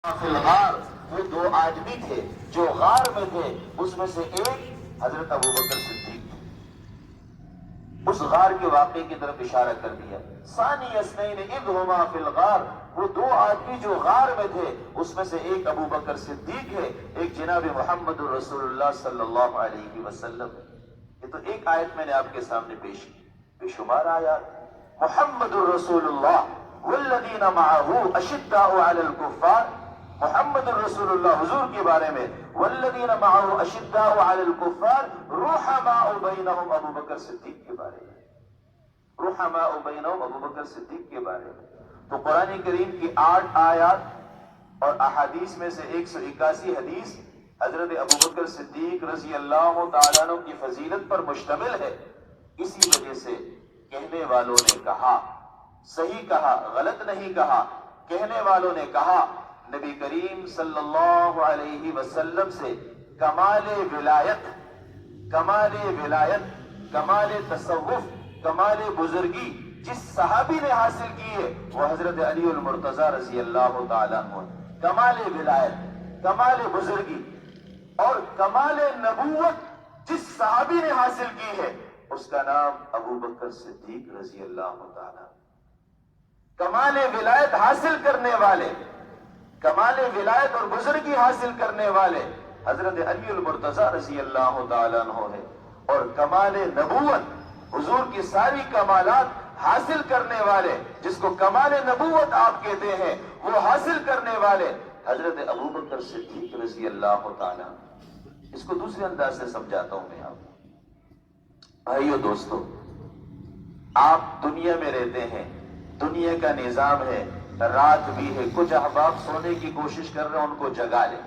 فی الغار، وہ دو آدمی تھے جو غار میں تھے، اس میں سے ایک حضرت ابوبکر صدیق تھے۔ اس غار کے واقعے کی طرف اشارہ کر دیا۔ ثانی اثنین اذ ہما فی الغار، وہ دو آدمی جو غار میں تھے اس میں سے ایک ابوبکر صدیق ہے، ایک جناب محمد رسول اللہ صلی اللہ علیہ وسلم ہے۔ یہ تو ایک آیت میں نے آپ کے سامنے پیش کی، بے شمار آیات۔ محمد رسول اللہ والذین معہ اشداء علی الکفار، محمد الرسول اللہ حضور کے بارے میں، والذین معه اشداء علی الکفار رحماء بینہم، ابو بکر صدیق کے بارے میں، رحماء بینہم ابو بکر صدیق کے بارے میں۔ تو قرآن کریم کی 8 آیات اور احادیث میں سے 181 حدیث حضرت ابو بکر صدیق رضی اللہ تعالیٰ عنہ کی فضیلت پر مشتمل ہے۔ اسی وجہ سے کہنے والوں نے کہا، صحیح کہا، غلط نہیں کہا، کہنے والوں نے کہا نبی کریم صلی اللہ علیہ وسلم سے کمال ولایت، کمال تصوف، کمال بزرگی جس صحابی نے حاصل کی ہے وہ حضرت علی المرتضی رضی اللہ تعالیٰ عنہ۔ کمال ولایت، کمال بزرگی اور کمال نبوت جس صحابی نے حاصل کی ہے اس کا نام ابو بکر صدیق رضی اللہ تعالیٰ۔ کمال ولایت حاصل کرنے والے، کمال ولایت اور بزرگی حاصل کرنے والے حضرت علی المرتضی رضی اللہ تعالیٰ عنہ ہے، اور کمال نبوت، حضور کی ساری کمالات حاصل کرنے والے، جس کو کمال نبوت آپ کہتے ہیں، وہ حاصل کرنے والے حضرت ابو بکر صدیق رضی اللہ تعالیٰ۔ اس کو دوسرے انداز سے سمجھاتا ہوں میں آپ کو۔ بھائیو دوستو، آپ دنیا میں رہتے ہیں، دنیا کا نظام ہے، رات بھی ہے، کچھ احباب سونے کی کوشش کر رہے ہیں، ان کو جگا لیں۔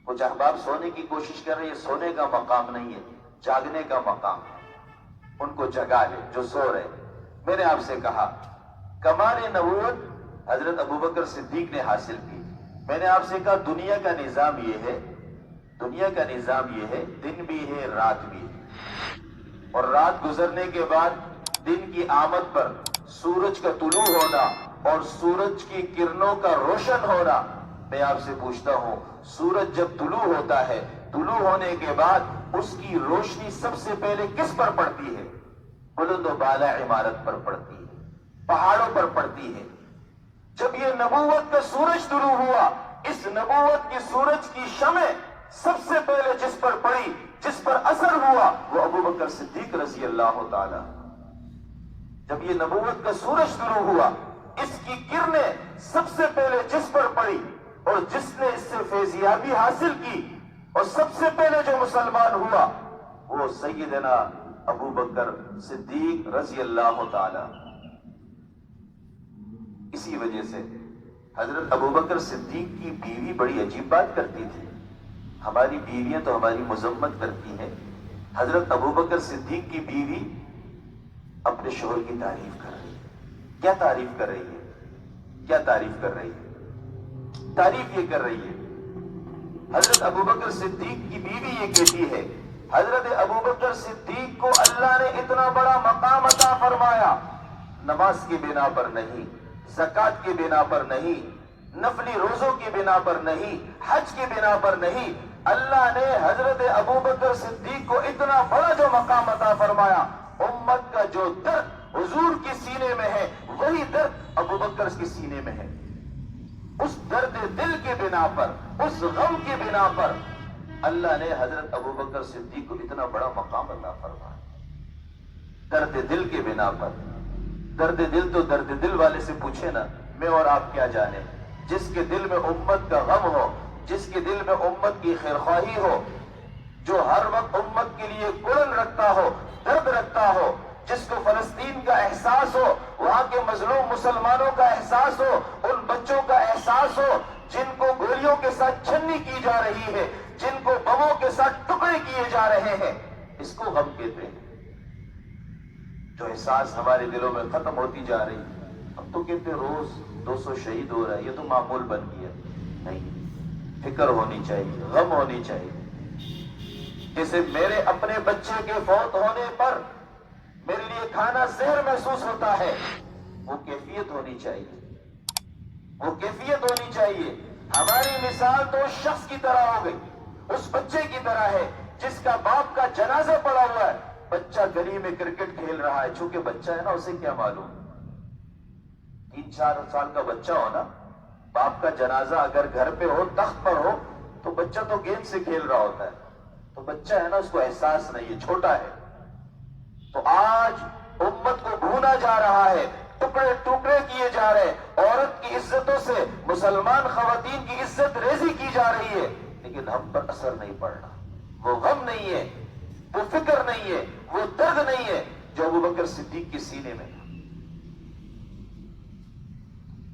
کچھ احباب سونے کی کوشش کر رہے ہیں، یہ سونے کا مقام نہیں ہے، جاگنے کا مقام ہے، ان کو جگا لیں جو سو رہے۔ میں نے آپ سے کہا کمال نبوت حضرت ابوبکر صدیق نے حاصل کی۔ میں نے آپ سے کہا دنیا کا نظام یہ ہے، دنیا کا نظام یہ ہے، دن بھی ہے، رات بھی ہے، اور رات گزرنے کے بعد دن کی آمد پر سورج کا طلوع ہونا اور سورج کی کرنوں کا روشن ہونا۔ میں آپ سے پوچھتا ہوں، سورج جب طلوع ہوتا ہے، طلوع ہونے کے بعد اس کی روشنی سب سے پہلے کس پر پڑتی ہے؟ بلند و بالا عمارت پر پڑتی ہے، پہاڑوں پر پڑتی ہے۔ جب یہ نبوت کا سورج طلوع ہوا، اس نبوت کی سورج کی شمع سب سے پہلے جس پر پڑی، جس پر اثر ہوا، وہ ابو بکر صدیق رضی اللہ تعالی۔ جب یہ نبوت کا سورج طلوع ہوا، اس کی کرنیں سب سے پہلے جس پر پڑی اور جس نے اس سے فیضیابی حاصل کی اور سب سے پہلے جو مسلمان ہوا، وہ سیدنا ابو بکر صدیق رضی اللہ تعالی۔ اسی وجہ سے حضرت ابو بکر صدیق کی بیوی بڑی عجیب بات کرتی تھی۔ ہماری بیویاں تو ہماری مذمت کرتی ہیں، حضرت ابو بکر صدیق کی بیوی اپنے شوہر کی تعریف کر رہی ہے۔ کیا تعریف کر رہی ہے؟ کیا تعریف کر رہی ہے؟ تعریف یہ کر رہی ہے، حضرت ابو بکر صدیق کی بیوی یہ کہتی ہے، حضرت ابو بکر صدیق کو اللہ نے اتنا بڑا مقام عطا فرمایا، نماز کی بنا پر نہیں، زکوٰۃ کی بنا پر نہیں، نفلی روزوں کی بنا پر نہیں، حج کی بنا پر نہیں، اللہ نے حضرت ابو بکر صدیق کو اتنا بڑا جو مقام عطا فرمایا، امت کا جو درد حضور کی سینے میں ہے وہی درد ابو بکر کے سینے میں ہے۔ اس درد دل کے بنا پر، اس غم کے بنا پر اللہ نے حضرت ابو بکر صدیق کو اتنا بڑا مقام عطا فرمایا، درد دل کے بنا پر۔ درد دل تو درد دل والے سے پوچھے نا، میں اور آپ کیا جانے۔ جس کے دل میں امت کا غم ہو، جس کے دل میں امت کی خیرخواہی ہو، جو ہر وقت امت کے لیے کڑن رکھتا ہو، درد رکھتا ہو، جس کو فلسطین کا احساس ہو، وہاں کے مظلوم مسلمانوں کا احساس ہو، ان بچوں کا احساس ہو جن کو گولیوں کے ساتھ چھنی کی جا رہی ہے، جن کو بموں کے ساتھ ٹکڑے کیے جا رہے ہیں، اس کو غم کہتے ہیں۔ جو احساس ہمارے دلوں میں ختم ہوتی جا رہی ہے، اب تو کہتے روز 200 شہید ہو رہا ہے، یہ تو معمول بن گیا۔ نہیں، فکر ہونی چاہیے، غم ہونی چاہیے۔ جیسے میرے اپنے بچے کے فوت ہونے پر میرے لیے کھانا زہر محسوس ہوتا ہے، وہ کیفیت ہونی چاہیے، وہ کیفیت ہونی چاہیے۔ ہماری مثال تو اس شخص کی طرح ہو گئی، اس بچے کی طرح ہے جس کا باپ کا جنازہ پڑا ہوا ہے، بچہ گلی میں کرکٹ کھیل رہا ہے، چونکہ بچہ ہے نا، اسے کیا معلوم، 3-4 سال کا بچہ ہو نا، باپ کا جنازہ اگر گھر پہ ہو، تخت پر ہو، تو بچہ تو گیند سے کھیل رہا ہوتا ہے، تو بچہ ہے نا، اس کو احساس نہیں ہے، چھوٹا ہے۔ تو آج امت کو بھونا جا رہا ہے، ٹکڑے ٹکڑے کیے جا رہے، عورت کی عزتوں سے مسلمان خواتین کی عزت ریزی کی جا رہی ہے، لیکن ہم پر اثر نہیں پڑ رہا، وہ غم نہیں ہے، وہ فکر نہیں ہے، وہ درد نہیں ہے جو ابوبکر صدیق کے سینے میں تھا۔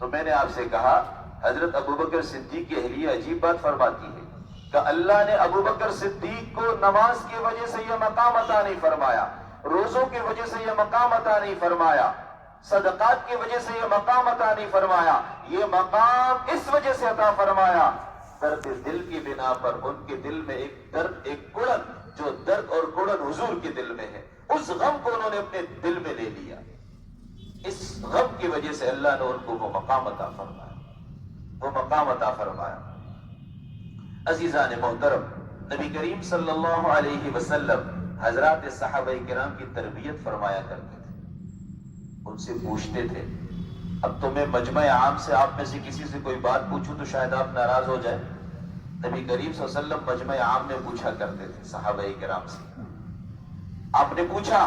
تو میں نے آپ سے کہا، حضرت ابوبکر صدیق کی اہلیہ عجیب بات فرماتی ہے کہ اللہ نے ابوبکر صدیق کو نماز کی وجہ سے یہ مقام عطا نہیں فرمایا، روزوں کی وجہ سے یہ مقام عطا نہیں فرمایا، صدقات کی وجہ سے یہ مقام عطا نہیں فرمایا، یہ مقام اس وجہ سے عطا فرمایا، درد دل کی بنا پر ان کے دل میں ایک درد، ایک کڑن، جو درد اور کڑن حضور کے دل میں ہے، اس غم کو انہوں نے اپنے دل میں لے لیا، اس غم کی وجہ سے اللہ نے ان کو وہ مقام عطا فرمایا، وہ مقام عطا فرمایا۔ عزیزان محترم، نبی کریم صلی اللہ علیہ وسلم حضرات صحابہ کرام کی تربیت فرمایا کرتے تھے، ان سے پوچھتے تھے، اب تو میں مجمع عام سے آپ میں سے کسی سے کوئی بات پوچھوں تو شاید آپ ناراض ہو جائیں، نبی کریم صلی اللہ علیہ وسلم مجمع عام میں پوچھا کرتے تھے صحابہ کرام سے، آپ نے پوچھا،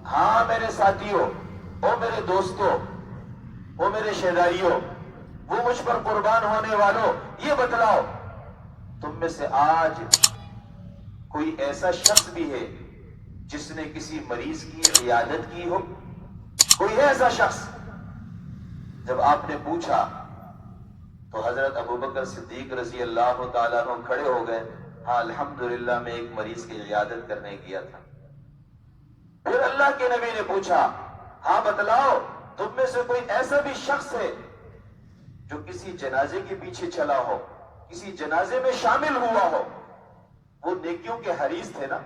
ہاں میرے ساتھیوں، او میرے دوستوں، او میرے شہدائیوں، وہ مجھ پر قربان ہونے والوں، یہ بتلاؤ تم میں سے آج کوئی ایسا شخص بھی ہے جس نے کسی مریض کی عیادت کی ہو؟ کوئی ہے ایسا شخص؟ جب آپ نے پوچھا تو حضرت ابوبکر صدیق رضی اللہ تعالیٰ عنہ کھڑے ہو گئے، ہاں الحمدللہ میں ایک مریض کی عیادت کرنے گیا تھا۔ پھر اللہ کے نبی نے پوچھا، ہاں بتلاؤ تم میں سے کوئی ایسا بھی شخص ہے جو کسی جنازے کے پیچھے چلا ہو، کسی جنازے میں شامل ہوا ہو؟ وہ نیکیوں کے حریص تھے نا،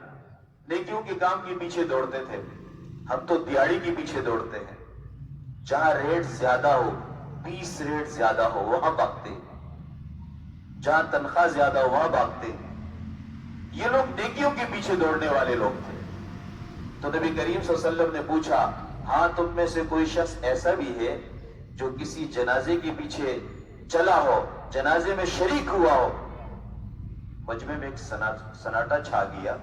نیکیوں کے کام کے پیچھے دوڑتے تھے، ہم تو دیاڑی کے پیچھے دوڑتے ہیں، جہاں ریٹ زیادہ ہو، 20 ریٹ زیادہ ہو وہاں بھاگتے، جہاں تنخواہ زیادہ ہو وہاں بھاگتے۔ یہ لوگ نیکیوں کے پیچھے دوڑنے والے لوگ تھے۔ تو نبی کریم صلی اللہ علیہ وسلم نے پوچھا، ہاں تم میں سے کوئی شخص ایسا بھی ہے جو کسی جنازے کے پیچھے چلا ہو، جنازے میں شریک ہوا ہو؟ مجمع میں ایک سناٹا چھا گیا،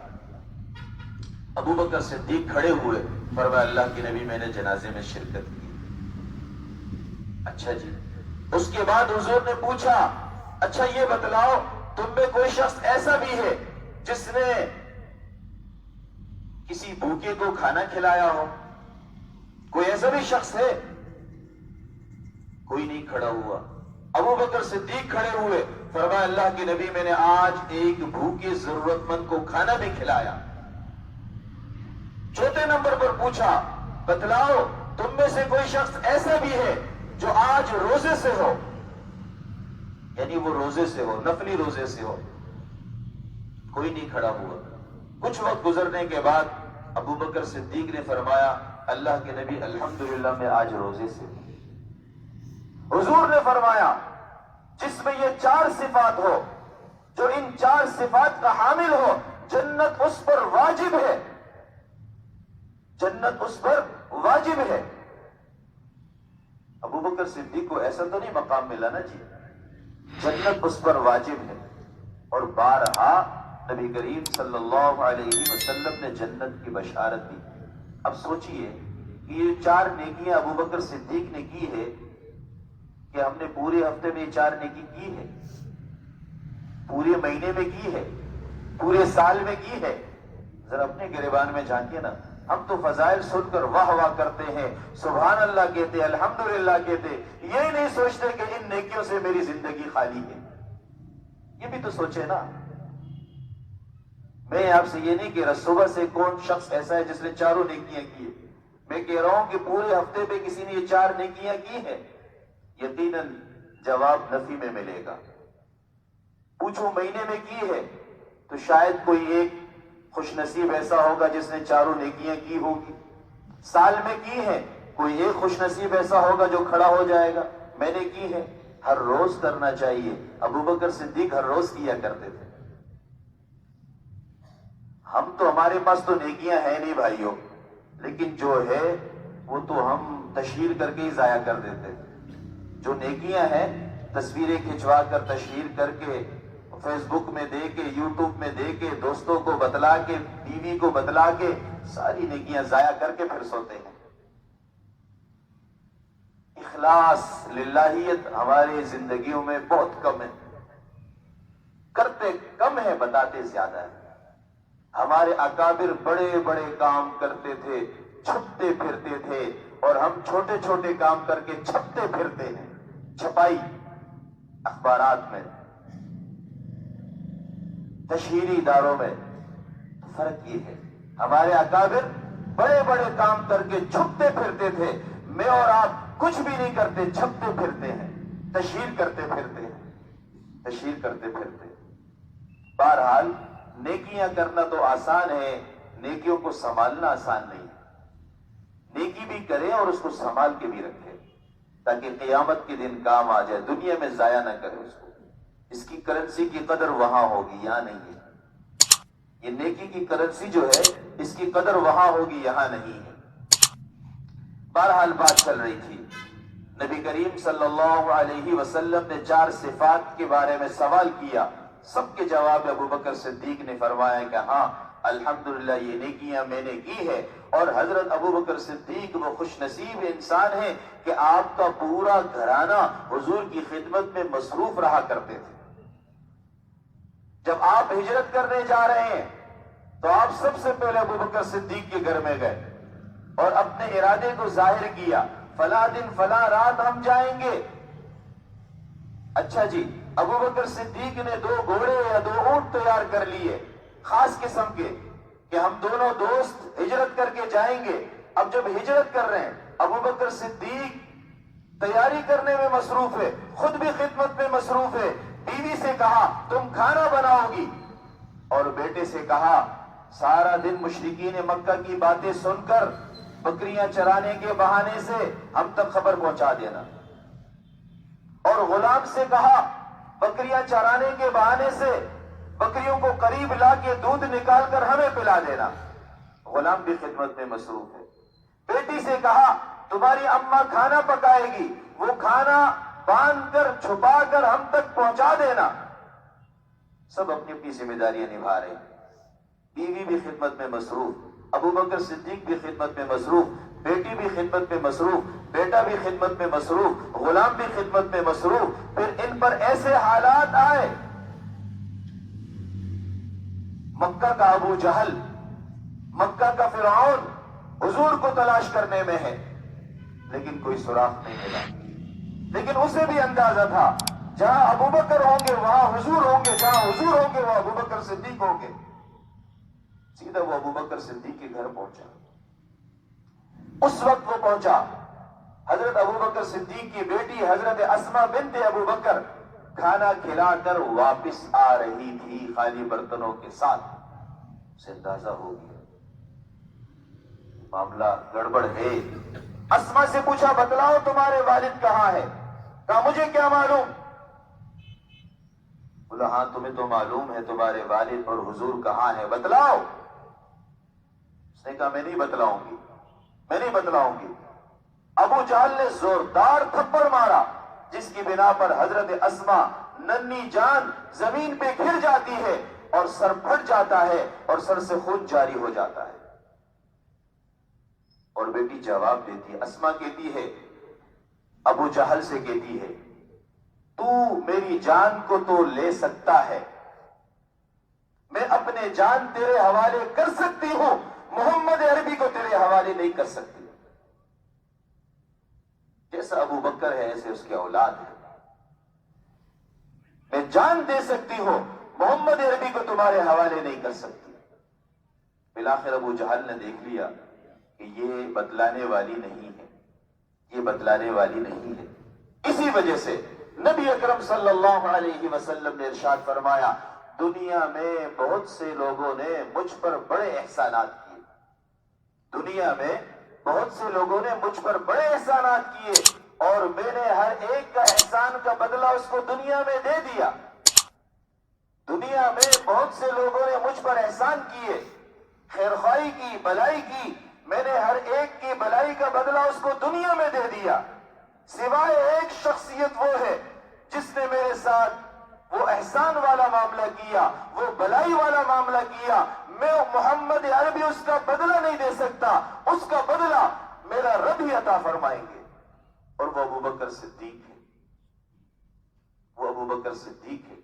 ابوبکر صدیق کھڑے ہوئے، فرمایا اللہ کے نبی میں نے جنازے میں شرکت کی۔ اچھا جی۔ اس کے بعد حضور نے پوچھا، اچھا یہ بتلاؤ تم میں کوئی شخص ایسا بھی ہے جس نے کسی بھوکے کو کھانا کھلایا ہو؟ کوئی ایسا بھی شخص ہے؟ کوئی نہیں کھڑا ہوا۔ ابوبکر صدیق کھڑے ہوئے، فرمایا اللہ کے نبی میں نے آج ایک بھوکے ضرورت مند کو کھانا بھی کھلایا۔ چوتھے نمبر پر پوچھا، بتلاؤ تم میں سے کوئی شخص ایسا بھی ہے جو آج روزے سے ہو، یعنی وہ روزے سے ہو، نفلی روزے سے ہو؟ کوئی نہیں کھڑا ہوا۔ کچھ وقت گزرنے کے بعد ابوبکر صدیق نے فرمایا اللہ کے نبی الحمدللہ میں آج روزے سے ہوں۔ حضور نے فرمایا جس میں یہ 4 صفات ہو، جو ان 4 صفات کا حامل ہو، جنت اس پر واجب ہے، جنت اس پر واجب ہے۔ ابوبکر صدیق کو ایسا تو نہیں مقام ملا نا جی، جنت اس پر واجب ہے۔ اور بارہا نبی کریم صلی اللہ علیہ وسلم نے جنت کی بشارت دی۔ اب سوچئے کہ یہ 4 نیکیاں ابوبکر صدیق نے کی ہے کہ ہم نے پورے ہفتے میں یہ 4 نیکی کی ہے، پورے مہینے میں کی ہے، پورے سال میں کی ہے؟ ذرا اپنے گریبان میں جھانکیے نا، ہم تو فضائل سن کر واہ واہ کرتے ہیں، سبحان اللہ کہتے، الحمدللہ کہتے، یہ نہیں سوچتے کہ ان نیکیوں سے میری زندگی خالی ہے۔ یہ بھی تو سوچے نا۔ میں آپ سے یہ نہیں کہہ رہا صبح سے کون شخص ایسا ہے جس نے 4 نیکیاں کی ہے، میں کہہ رہا ہوں کہ پورے ہفتے پہ کسی نے یہ 4 نیکیاں کی ہیں، یقیناً جواب نفی میں ملے گا۔ پوچھو مہینے میں کی ہے تو شاید کوئی ایک خوش نصیب ایسا ہوگا جس نے 4 نیکیاں کی ہوگی، سال میں کی ہے کوئی ایک خوش نصیب ایسا ہوگا جو کھڑا ہو جائے گا میں نے کی ہے، ہر روز کرنا چاہیے. ابو بکر صدیق ہر روز کیا کرتے تھے. ہم تو ہمارے پاس تو نیکیاں ہیں نہیں بھائیوں، لیکن جو ہے وہ تو ہم تشہیر کر کے ہی ضائع کر دیتے. جو نیکیاں ہیں تصویریں کھنچوا کر تشہیر کر کے فیس بک میں دے کے یوٹیوب میں دے کے دوستوں کو بتلا کے بیوی کو بتلا کے ساری نیکیاں ضائع کر کے پھر سوتے ہیں. اخلاص للہیت ہماری زندگیوں میں بہت کم ہے. کرتے کم ہے، بتاتے زیادہ ہے. ہمارے اکابر بڑے بڑے کام کرتے تھے، چھپتے پھرتے تھے، اور ہم چھوٹے چھوٹے کام کر کے چھپتے پھرتے ہیں. چھپائی اخبارات میں، تشہیری اداروں میں. فرق یہ ہے ہمارے اکابر بڑے بڑے کام کر کے چھپتے پھرتے تھے. میں اور آپ کچھ بھی نہیں کرتے، چھپتے پھرتے ہیں، تشہیر کرتے پھرتے ہیں، تشہیر کرتے پھرتے. بہرحال نیکیاں کرنا تو آسان ہے، نیکیوں کو سنبھالنا آسان نہیں. نیکی بھی کرے اور اس کو سنبھال کے بھی رکھے تاکہ قیامت کے دن کام آ جائے. دنیا میں ضائع نہ کرے اس کو. اس کی کرنسی کی قدر وہاں ہوگی، یہاں نہیں ہے. یہ نیکی کی کرنسی جو ہے اس کی قدر وہاں ہوگی، یہاں نہیں ہے. بہرحال بات چل رہی تھی. نبی کریم صلی اللہ علیہ وسلم نے 4 صفات کے بارے میں سوال کیا. سب کے جواب ابو بکر صدیق نے فرمایا کہ ہاں الحمدللہ یہ نیکیاں میں نے کی ہے. اور حضرت ابو بکر صدیق وہ خوش نصیب انسان ہیں کہ آپ کا پورا گھرانہ حضور کی خدمت میں مصروف رہا کرتے تھے. جب آپ ہجرت کرنے جا رہے ہیں تو آپ سب سے پہلے ابو بکر صدیق کے گھر میں گئے اور اپنے ارادے کو ظاہر کیا. فلاں دن فلاں رات ہم جائیں گے. اچھا جی، ابو بکر صدیق نے 2 گھوڑے یا 2 اونٹ تیار کر لیے خاص قسم کے کہ ہم دونوں دوست ہجرت کر کے جائیں گے. اب جب ہجرت کر رہے ہیں ابو بکر صدیق تیاری کرنے میں مصروف ہے، خود بھی خدمت میں مصروف ہے. بیوی سے کہا تم کھانا بناؤ گی، اور بیٹے سے کہا سارا دن مشرکین مکہ کی باتیں سن کر بکریاں چرانے کے بہانے سے ہم تک خبر پہنچا دینا. اور غلام سے کہا بکریاں چرانے کے بہانے سے بکریوں کو قریب لا کے دودھ نکال کر ہمیں پلا دینا. غلام بھی خدمت میں مصروف ہے. بیٹی سے کہا تمہاری اماں کھانا پکائے گی، وہ کھانا باندھ کر چھپا کر ہم تک پہنچا دینا. سب اپنی اپنی ذمہ داریاں نبھا رہے ہیں. بیوی بھی خدمت میں مصروف، ابو بکر صدیق بھی خدمت میں مصروف، بیٹی بھی خدمت میں مصروف، بیٹا بھی خدمت میں مصروف، غلام بھی خدمت میں مصروف. پھر ان پر ایسے حالات آئے، مکہ کا ابو جہل، مکہ کا فرعون حضور کو تلاش کرنے میں ہے لیکن کوئی سراغ نہیں ملا. لیکن اسے بھی اندازہ تھا جہاں ابو بکر ہوں گے وہاں حضور ہوں گے، جہاں حضور ہوں گے وہاں ابو بکر صدیق ہوں گے. سیدھا وہ ابو بکر صدیق کے گھر پہنچا. اس وقت وہ پہنچا، حضرت ابو بکر صدیق کی بیٹی حضرت اسما بنت ابو بکر کھانا کھلا کر واپس آ رہی تھی خالی برتنوں کے ساتھ. اسے اندازہ ہو گیا معاملہ گڑبڑ ہے. اسما سے پوچھا بتلاؤ تمہارے والد کہاں ہے؟ کہا مجھے کیا معلوم. بولا ہاں تمہیں تو معلوم ہے تمہارے والد اور حضور کہاں ہے، بتلاؤ. اس نے کہا میں نہیں بتلاؤں گی، میں نہیں بتلاؤں گی. ابو جہل نے زوردار تھپڑ مارا جس کی بنا پر حضرت اسما ننھی جان زمین پہ گر جاتی ہے اور سر پھٹ جاتا ہے اور سر سے خون جاری ہو جاتا ہے. اور بیٹی جواب دیتی ہے، اسما کہتی ہے ابو جہل سے کہتی ہے تو میری جان کو تو لے سکتا ہے، میں اپنے جان تیرے حوالے کر سکتی ہوں، محمد عربی کو تیرے حوالے نہیں کر سکتی. جیسا ابو بکر ہے ایسے اس کے اولاد ہے. میں جان دے سکتی ہوں، محمد عربی کو تمہارے حوالے نہیں کر سکتی. بالآخر ابو جہل نے دیکھ لیا کہ یہ بتلانے والی نہیں ہے، یہ بتلانے والی نہیں ہے. اسی وجہ سے نبی اکرم صلی اللہ علیہ وسلم نے ارشاد فرمایا دنیا میں بہت سے لوگوں نے مجھ پر بڑے احسانات کیے. دنیا میں بہت سے لوگوں نے مجھ پر بڑے احسانات کیے اور میں نے ہر ایک کا احسان کا بدلہ اس کو دنیا میں دے دیا. دنیا میں بہت سے لوگوں نے مجھ پر احسان کیے، خیرخواہی کی، بلائی کی، میں نے ہر ایک کی بلائی کا بدلہ اس کو دنیا میں دے دیا. سوائے ایک شخصیت وہ ہے جس نے میرے ساتھ وہ احسان والا معاملہ کیا، وہ بلائی والا معاملہ کیا. میں محمد عربی اس کا بدلہ نہیں دے سکتا، اس کا بدلہ میرا رب ہی عطا فرمائیں گے. اور وہ ابو بکر صدیق ہے، وہ ابو بکر صدیق ہے.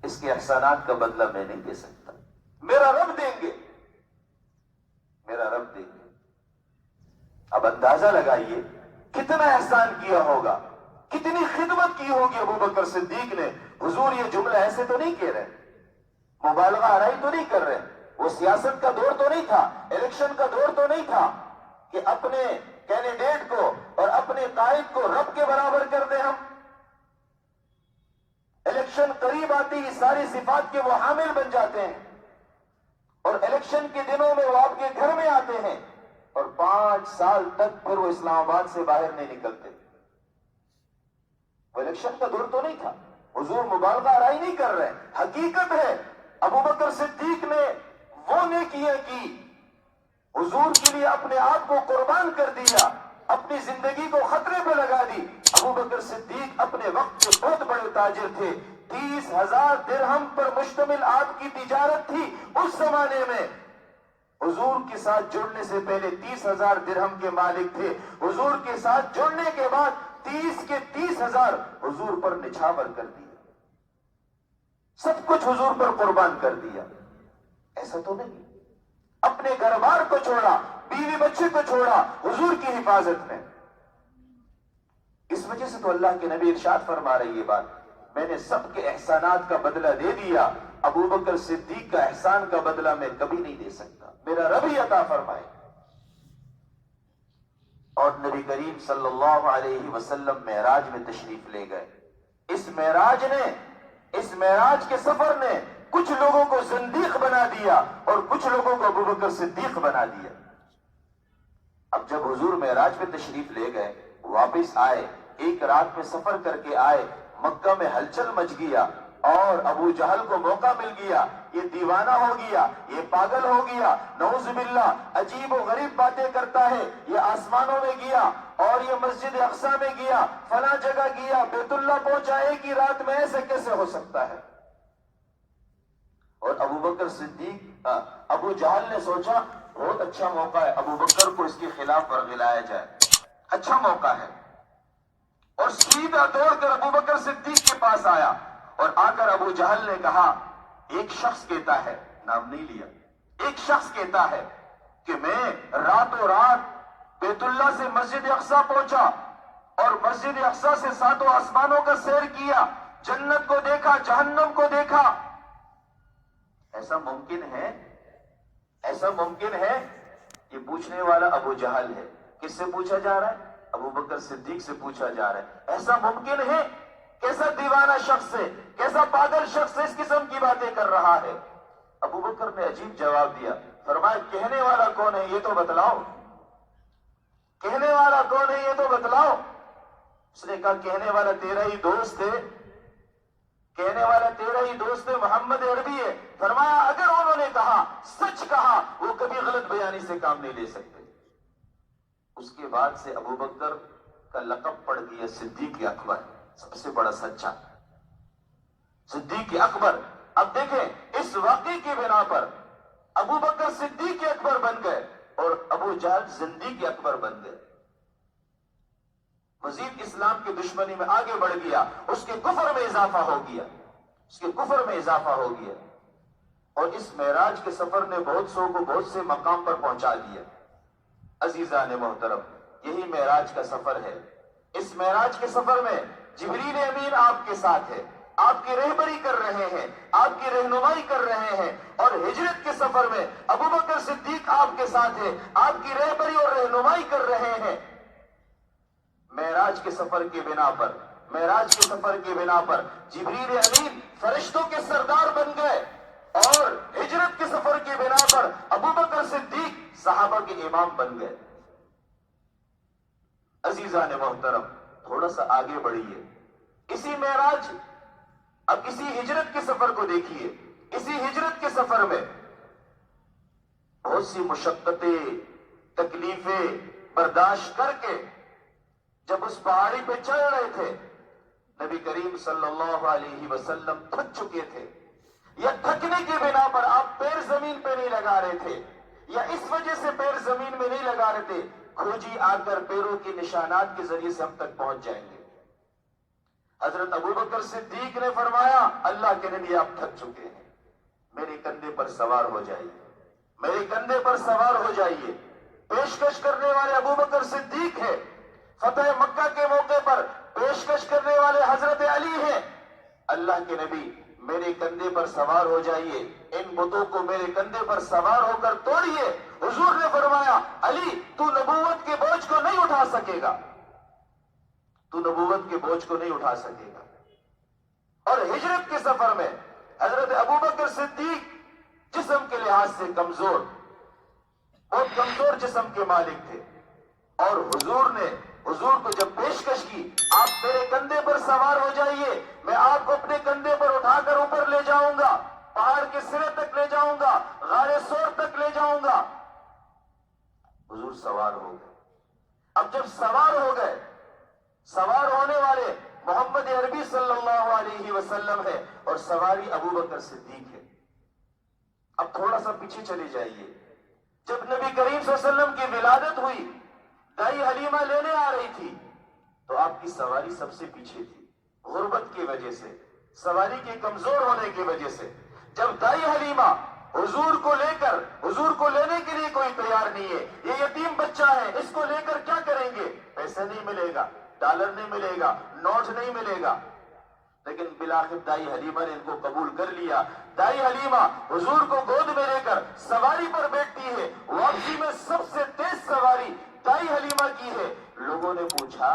اس کے احسانات کا بدلہ میں نہیں دے سکتا، میرا رب دیں گے، میرا رب دیں گے. اب اندازہ لگائیے کتنا احسان کیا ہوگا، کتنی خدمت کی ہوگی ابو بکر صدیق نے. حضور یہ جملہ ایسے تو نہیں کہہ رہے، مبالغہ آرائی تو نہیں کر رہے. وہ سیاست کا دور تو نہیں تھا، الیکشن کا دور تو نہیں تھا کہ اپنے کینڈیڈیٹ کو اور اپنے قائد کو رب کے برابر کر دیں. ہم الیکشن قریب آتی ہی ساری صفات کے وہ حامل بن جاتے ہیں، اور الیکشن کے دنوں میں وہ آپ کے گھر میں آتے ہیں، اور 5 سال تک پھر وہ اسلام آباد سے باہر نہیں نکلتے. وہ الیکشن کا دور تو نہیں تھا. حضور مبالغہ آرائی نہیں کر رہے، حقیقت ہے. ابو بکر صدیق نے وہ نیکیاں کی، حضور کے لیے اپنے آپ کو قربان کر دیا، اپنی زندگی کو خطرے پہ لگا دی. ابو بکر صدیق اپنے وقت کے بہت بڑے تاجر تھے. 30,000 درہم پر مشتمل آپ کی تجارت تھی اس زمانے میں. حضور کے ساتھ جڑنے سے پہلے 30,000 درہم کے مالک تھے. حضور کے ساتھ جڑنے کے بعد 30 کے 30,000 حضور پر نچھاور کر دیا، سب کچھ حضور پر قربان کر دیا. ایسا تو نہیں، اپنے گھر بار کو چھوڑا، بیوی بچے کو چھوڑا حضور کی حفاظت میں. اس وجہ سے تو اللہ کے نبی ارشاد فرما رہی ہے بات، میں نے سب کے احسانات کا بدلہ دے دیا، ابو بکر صدیق کا احسان کا بدلہ میں کبھی نہیں دے سکتا، میرا رب ہی عطا فرمائے. اور نبی کریم صلی اللہ علیہ وسلم معراج میں تشریف لے گئے. اس معراج کے سفر نے کچھ لوگوں کو زندیق بنا دیا اور کچھ لوگوں کو ابو بکر صدیق بنا دیا. اب جب حضور معراج پہ تشریف لے گئے، واپس آئے، ایک رات میں سفر کر کے آئے، مکہ میں ہلچل مچ گیا اور ابو جہل کو موقع مل گیا، یہ دیوانہ ہو گیا، یہ پاگل ہو گیا، نعوذ باللہ، عجیب و غریب باتیں کرتا ہے، یہ آسمانوں میں گیا اور یہ مسجد اقصی میں گیا، فلاں جگہ گیا، بیت اللہ پہنچا، ایک ہی رات میں ایسے کیسے ہو سکتا ہے. اور ابو بکر صدیق، ابو جہل نے سوچا بہت اچھا موقع ہے، ابو بکر کو اس کے خلاف ورغلایا جائے، اچھا موقع ہے. اور سیدھا دوڑ کر ابو بکر صدیق کے پاس آیا اور آ کر ابو جہل نے کہا، ایک شخص کہتا ہے، نام نہیں لیا، ایک شخص کہتا ہے کہ میں راتوں رات بیت اللہ سے مسجد اقصی پہنچا اور مسجد اقصی سے 7 آسمانوں کا سیر کیا، جنت کو دیکھا، جہنم کو دیکھا. ایسا ممکن ہے؟ ایسا ممکن ہے؟ یہ پوچھنے والا ابو جہل ہے. کس سے پوچھا جا رہا ہے؟ ابو بکر صدیق سے پوچھا جا رہا ہے. ایسا ممکن ہے؟ کیسا دیوانہ شخص ہے، کیسا پاگل شخص اس قسم کی باتیں کر رہا ہے. ابو بکر نے عجیب جواب دیا، فرمایا کہنے والا کون ہے یہ تو بتلاؤ، کہنے والا کون ہے یہ تو بتلاؤ. اس نے کہا کہنے والا تیرا ہی دوست ہے، کہنے والا تیرا ہی دوست ہے، محمد عربی ہے. فرمایا اگر انہوں نے کہا، سچ کہا، وہ کبھی غلط بیانی سے کام نہیں لے سکتے. اس کے بعد سے ابو بکر کا لقب پڑ گیا صدیق اکبر، سب سے بڑا سچا صدیق اکبر. اب دیکھیں اس واقعے کی بنا پر ابو بکر صدیق اکبر بن گئے اور ابو جہل زندیق اکبر بن گئے. مزید اسلام کی دشمنی میں آگے بڑھ گیا، اس کے کفر میں اضافہ ہو گیا، اس کے کفر میں اضافہ ہو گیا. اور اس معراج کے سفر نے بہت سو کو بہت سے مقام پر پہنچا دیا. عزیزان محترم، یہی معراج کا سفر ہے. اس معراج کے سفر میں جبریل امین آپ کے ساتھ ہے، آپ کی رہبری کر رہے ہیں، آپ کی رہنمائی کر رہے ہیں. اور ہجرت کے سفر میں ابو بکر صدیق آپ کے ساتھ ہے، آپ کی رہبری اور رہنمائی کر رہے ہیں. معراج کے سفر کی بنا پر، معراج کے سفر کی بنا پر جبریل امین فرشتوں کے سردار بن گئے اور ہجرت کے سفر کی بنا پر ابو بکر صدیق صحابہ کے امام بن گئے. عزیزان محترم، تھوڑا سا آگے بڑھیے. اسی معراج، اب اسی ہجرت کے سفر کو دیکھیے. اسی ہجرت کے سفر میں بہت سی مشقتیں، تکلیفیں برداشت کر کے جب اس پہاڑی پہ چڑھ رہے تھے، نبی کریم صلی اللہ علیہ وسلم تھک چکے تھے، یا تھکنے کی بنا پر آپ پیر زمین پہ نہیں لگا رہے تھے، یا اس وجہ سے پیر زمین میں نہیں لگا رہے تھے، کھوجی آ کر پیروں کے نشانات کے ذریعے سے ہم تک پہنچ جائیں گے. حضرت ابوبکر صدیق نے فرمایا اللہ کے نبی آپ تھک چکے ہیں، میرے کندھے پر سوار ہو جائیے، میرے کندھے پر سوار ہو جائیے. پیشکش کرنے والے ابوبکر صدیق ہے، فتح مکہ کے موقع پر پیشکش کرنے والے حضرت علی ہیں. اللہ کے نبی میرے کندھے پر سوار ہو جائیے، ان بتوں کو میرے کندھے پر سوار ہو کر توڑیے. حضور نے فرمایا علی تو نبوت کے بوجھ کو نہیں اٹھا سکے گا، تو نبوت کے بوجھ کو نہیں اٹھا سکے گا. اور ہجرت کے سفر میں حضرت ابوبکر صدیق جسم کے لحاظ سے کمزور، بہت کمزور جسم کے مالک تھے، اور حضور کو جب پیشکش کی آپ میرے کندھے پر سوار ہو جائیے، میں آپ کو اپنے کندھے پر اٹھا کر اوپر لے جاؤں گا، پہاڑ کے سرے تک لے جاؤں گا، غار سور تک لے جاؤں گا. حضور سوار ہو گئے. اب جب سوار ہو گئے، سوار ہونے والے محمد عربی صلی اللہ علیہ وسلم ہے اور سواری ابوبکر صدیق ہے. اب تھوڑا سا پیچھے چلے جائیے. جب نبی کریم صلی اللہ علیہ وسلم کی ولادت ہوئی، دائی حلیمہ لینے آ رہی تھی تو آپ کی سواری سب سے پیچھے تھی، غربت کی وجہ سے، سواری کے کمزور ہونے کی وجہ سے. جب دائی حلیمہ حضور کو لینے کے لیے کوئی تیار نہیں ہے، یہ یتیم بچہ ہے، اس کو لے کر کیا کریں گے، پیسے نہیں ملے گا، ڈالر نہیں ملے گا، نوٹ نہیں ملے گا. لیکن بالآخر دائی حلیمہ نے ان کو قبول کر لیا. دائی حلیمہ حضور کو گود میں لے کر سواری پر بیٹھتی ہے. واپسی میں سب سے تیز سواری دائی حلیمہ کی ہے. لوگوں نے پوچھا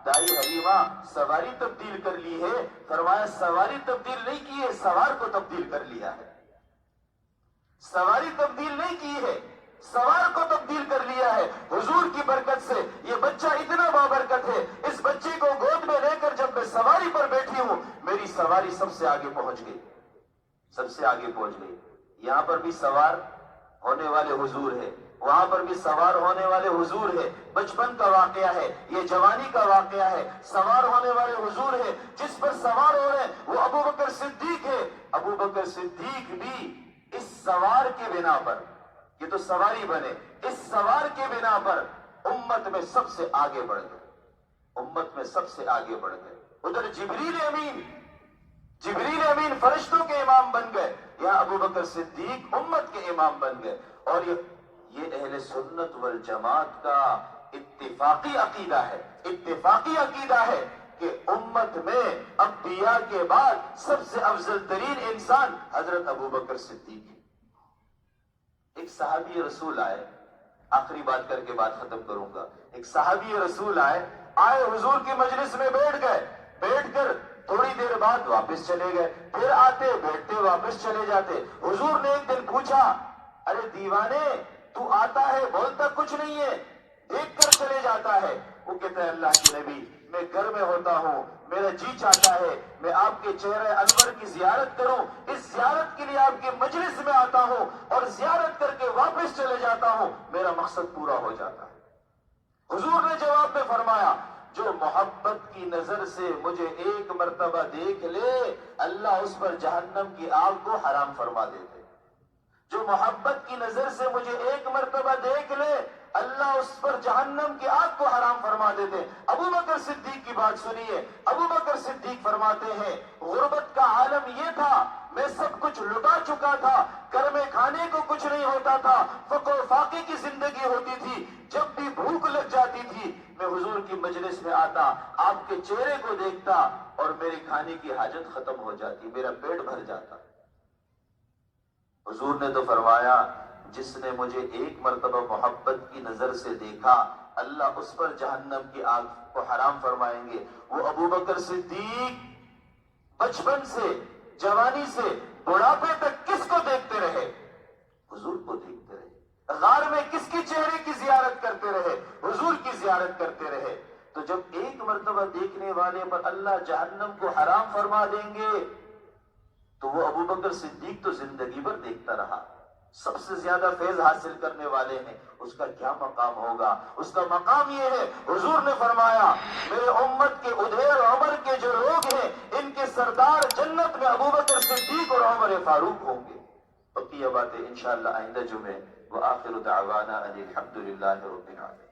دائی حلیمہ سواری تبدیل کر لی ہے؟ فرمایا سواری تبدیل نہیں کی ہے، سوار کو تبدیل کر لیا ہے. سواری تبدیل نہیں کی ہے، سوار کو تبدیل کر لیا ہے. حضور کی برکت سے یہ بچہ اتنا بابرکت ہے، اس بچے کو گود میں لے کر جب میں سواری پر بیٹھی ہوں، میری سواری سب سے آگے پہنچ گئی، سب سے آگے پہنچ گئی. یہاں پر بھی سوار ہونے والے حضور ہے، وہاں پر بھی سوار ہونے والے حضور ہے. بچپن کا واقعہ ہے، یہ جوانی کا واقعہ ہے. سوار ہونے والے حضور ہے، جس پر سوار ہو رہے ہیں وہ ابوبکر صدیق ہے. ابوبکر صدیق بھی اس سوار کے بنا پر، یہ تو سواری بنے، اس سوار کے بنا پر امت میں سب سے آگے بڑھ گئے، امت میں سب سے آگے بڑھ گئے. ادھر جبریل امین فرشتوں کے امام بن گئے، یہاں ابوبکر صدیق امت کے امام بن گئے. اور یہ اہل سنت والجماعت کا اتفاقی عقیدہ ہے، اتفاقی عقیدہ ہے کہ امت میں انبیاء کے بعد سب سے افضل ترین انسان حضرت ابوبکر صدیق ہے. ایک صحابی رسول آئے، آخری بات کر کے بات ختم کروں گا. ایک صحابی رسول آئے حضور کی مجلس میں بیٹھ گئے، بیٹھ کر تھوڑی دیر بعد واپس چلے گئے، پھر آتے بیٹھتے واپس چلے جاتے. حضور نے ایک دن پوچھا ارے دیوانے تو آتا ہے بولتا کچھ نہیں ہے، دیکھ کر چلے جاتا ہے. وہ کہتا ہے اللہ کے نبی میں گھر میں ہوتا ہوں، میرا جی چاہتا ہے میں آپ کے چہرے انور کی زیارت کروں، اس زیارت کے لیے آپ کے مجلس میں آتا ہوں اور زیارت کر کے واپس چلے جاتا ہوں، میرا مقصد پورا ہو جاتا ہے. حضور نے جواب میں فرمایا جو محبت کی نظر سے مجھے ایک مرتبہ دیکھ لے اللہ اس پر جہنم کی آگ کو حرام فرما دیتے. جو محبت کی نظر سے مجھے ایک مرتبہ دیکھ لے اللہ اس پر جہنم کی آگ کو حرام فرما دیتے. ابوبکر صدیق کی بات سنیے. ابوبکر صدیق فرماتے ہیں غربت کا عالم یہ تھا میں سب کچھ لٹا چکا تھا، گھر میں کھانے کو کچھ نہیں ہوتا تھا، فقر و فاقے کی زندگی ہوتی تھی. جب بھی بھوک لگ جاتی تھی میں حضور کی مجلس میں آتا، آپ کے چہرے کو دیکھتا اور میری کھانے کی حاجت ختم ہو جاتی، میرا پیٹ بھر جاتا. حضور نے تو فرمایا جس نے مجھے ایک مرتبہ محبت کی نظر سے دیکھا اللہ اس پر جہنم کی آگ کو حرام فرمائیں گے. وہ ابوبکر صدیق بچپن سے جوانی سے بڑھاپے تک کس کو دیکھتے رہے؟ حضور کو دیکھتے رہے. غار میں کس کے چہرے کی زیارت کرتے رہے؟ حضور کی زیارت کرتے رہے. تو جب ایک ایک مرتبہ دیکھنے والے پر اللہ جہنم کو حرام فرما دیں گے تو وہ ابو بکر صدیق تو زندگی بھر دیکھتا رہا، سب سے زیادہ فیض حاصل کرنے والے ہیں، اس کا کیا مقام ہوگا؟ اس کا مقام یہ ہے، حضور نے فرمایا میرے امت کے ادھیر عمر کے جو لوگ ہیں ان کے سردار جنت میں ابو بکر صدیق اور عمر فاروق ہوں گے۔ بقیہ باتیں انشاءاللہ آئندہ جمعے۔ وآخر دعوانا ان الحمد للہ رب العالمین۔